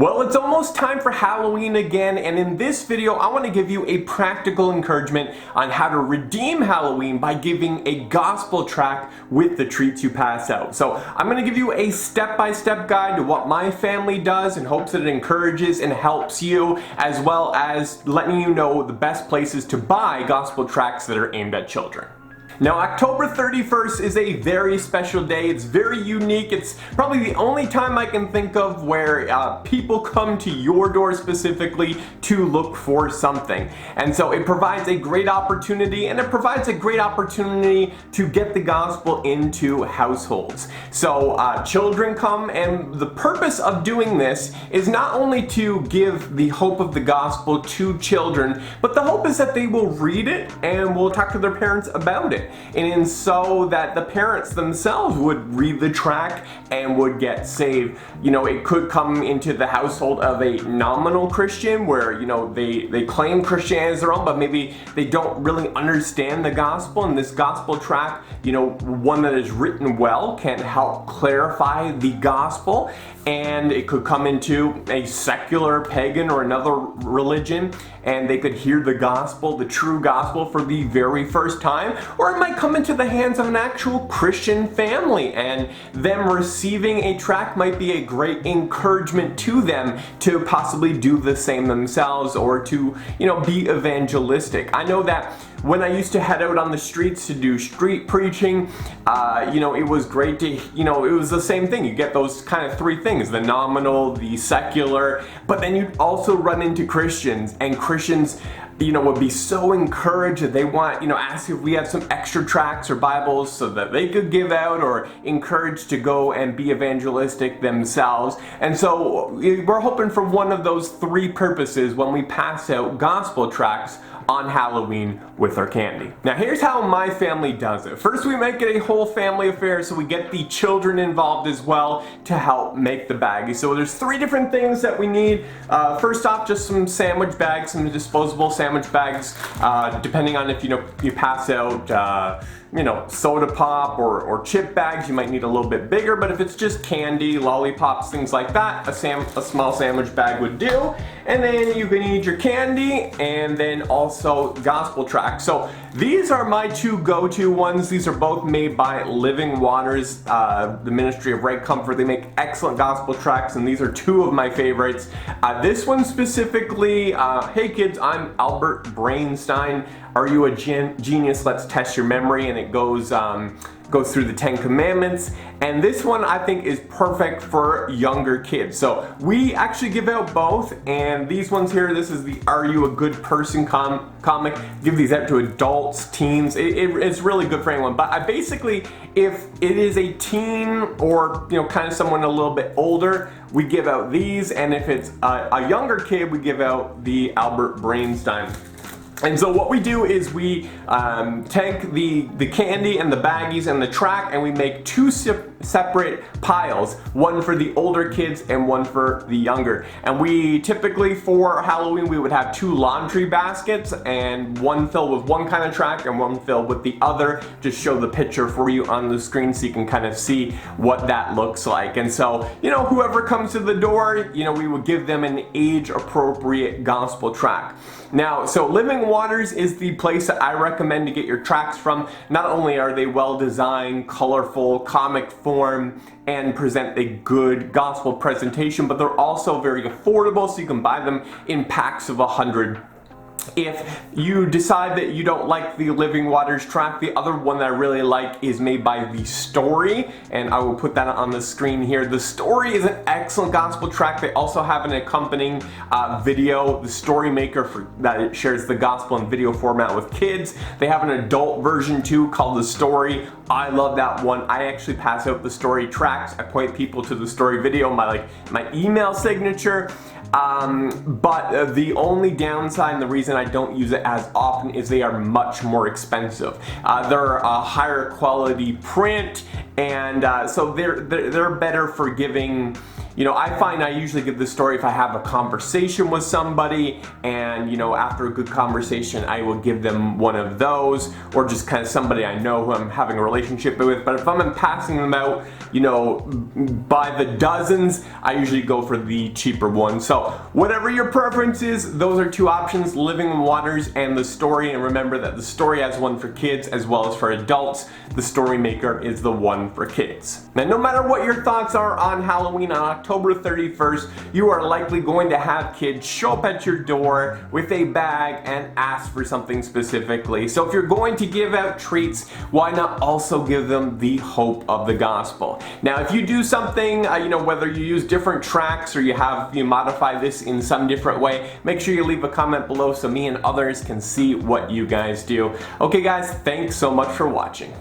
Well, it's almost time for Halloween again, and in this video I want to give you a practical encouragement on how to redeem Halloween by giving a gospel tract with the treats you pass out. So I'm going to give you a step-by-step guide to what my family does in hopes that it encourages and helps you, as well as letting you know the best places to buy gospel tracts that are aimed at children. Now, October 31st is a very special day. It's very unique. It's probably the only time I can think of where people come to your door specifically to look for something. And so it provides a great opportunity, and it provides a great opportunity to get the gospel into households. So children come, and the purpose of doing this is not only to give the hope of the gospel to children, but the hope is that they will read it and will talk to their parents about it. And so that the parents themselves would read the tract and would get saved. You know, it could come into the household of a nominal Christian where, you know, they claim Christianity as their own, but maybe they don't really understand the gospel. And this gospel tract, you know, one that is written well, can help clarify the gospel. And it could come into a secular pagan or another religion, and they could hear the gospel, the true gospel, for the very first time. Or it might come into the hands of an actual Christian family, and them receiving a tract might be a great encouragement to them to possibly do the same themselves, or to, you know, be evangelistic. I know that when I used to head out on the streets to do street preaching, you know, it was great to, you know, it was the same thing. You get those kind of three things: the nominal, the secular, but then you'd also run into Christians, and Christians, you know, would be so encouraged that they want, you know, ask if we have some extra tracts or Bibles so that they could give out, or encouraged to go and be evangelistic themselves. And so we're hoping for one of those three purposes when we pass out gospel tracts on Halloween with our candy. Now, here's how my family does it. First, we make it a whole family affair, so we get the children involved as well to help make the baggies. So there's three different things that we need. First off, just some sandwich bags, some disposable sandwich bags, depending on if, you know, you pass out you know, soda pop or chip bags, you might need a little bit bigger, but if it's just candy, lollipops, things like that, a small sandwich bag would do. And then you can need your candy, and then also gospel tracts. So these are my two go-to ones. These are both made by Living Waters, the Ministry of Right Comfort. They make excellent gospel tracts, and these are two of my favorites. This one specifically, hey kids, I'm Albert Brainstein. Are you a genius? Let's test your memory. And it goes through the 10 Commandments. And this one I think is perfect for younger kids. So we actually give out both. And these ones here, this is the Are You a Good Person comic. Give these out to adults, teens. It's really good for anyone. But I basically, if it is a teen or, you know, kind of someone a little bit older, we give out these. And if it's a younger kid, we give out the Albert Brainstein. And so what we do is we take the candy and the baggies and the tract, and we make two separate piles, one for the older kids and one for the younger. And we typically, for Halloween, we would have two laundry baskets, and one filled with one kind of tract and one filled with the other. Just show the picture for you on the screen so you can kind of see what that looks like. And so, you know, whoever comes to the door, you know, we would give them an age-appropriate gospel tract. Now, so Living Waters is the place that I recommend to get your tracts from. Not only are they well designed, colorful, comic form, and present a good gospel presentation, but they're also very affordable, so you can buy them in packs of 100. If you decide that you don't like the Living Waters tract, the other one that I really like is made by The Story, and I will put that on the screen here. The Story is an excellent gospel tract. They also have an accompanying video, The Story Maker, that it shares the gospel in video format with kids. They have an adult version too called The Story. I love that one. I actually pass out The Story tracts. I point people to The Story video, my email signature. But the only downside, and the reason I don't use it as often, is they are much more expensive. They're a higher quality print, and so they're better for giving, you know, I find I usually give this story if I have a conversation with somebody, and you know, after a good conversation I will give them one of those, or just kind of somebody I know who I'm having a relationship with. But if I'm passing them out, you know, by the dozens, I usually go for the cheaper one. So whatever your preference is, those are two options: Living Waters and the Story. And remember that the Story has one for kids as well as for adults. The Story Maker is the one for kids. Now, no matter what your thoughts are on Halloween, on October 31st, you are likely going to have kids show up at your door with a bag and ask for something specifically. So if you're going to give out treats, why not also give them the hope of the gospel? Now, if you do something, you know, whether you use different tracts or you modify this in some different way, make sure you leave a comment below so me and others can see what you guys do. Okay guys, thanks so much for watching.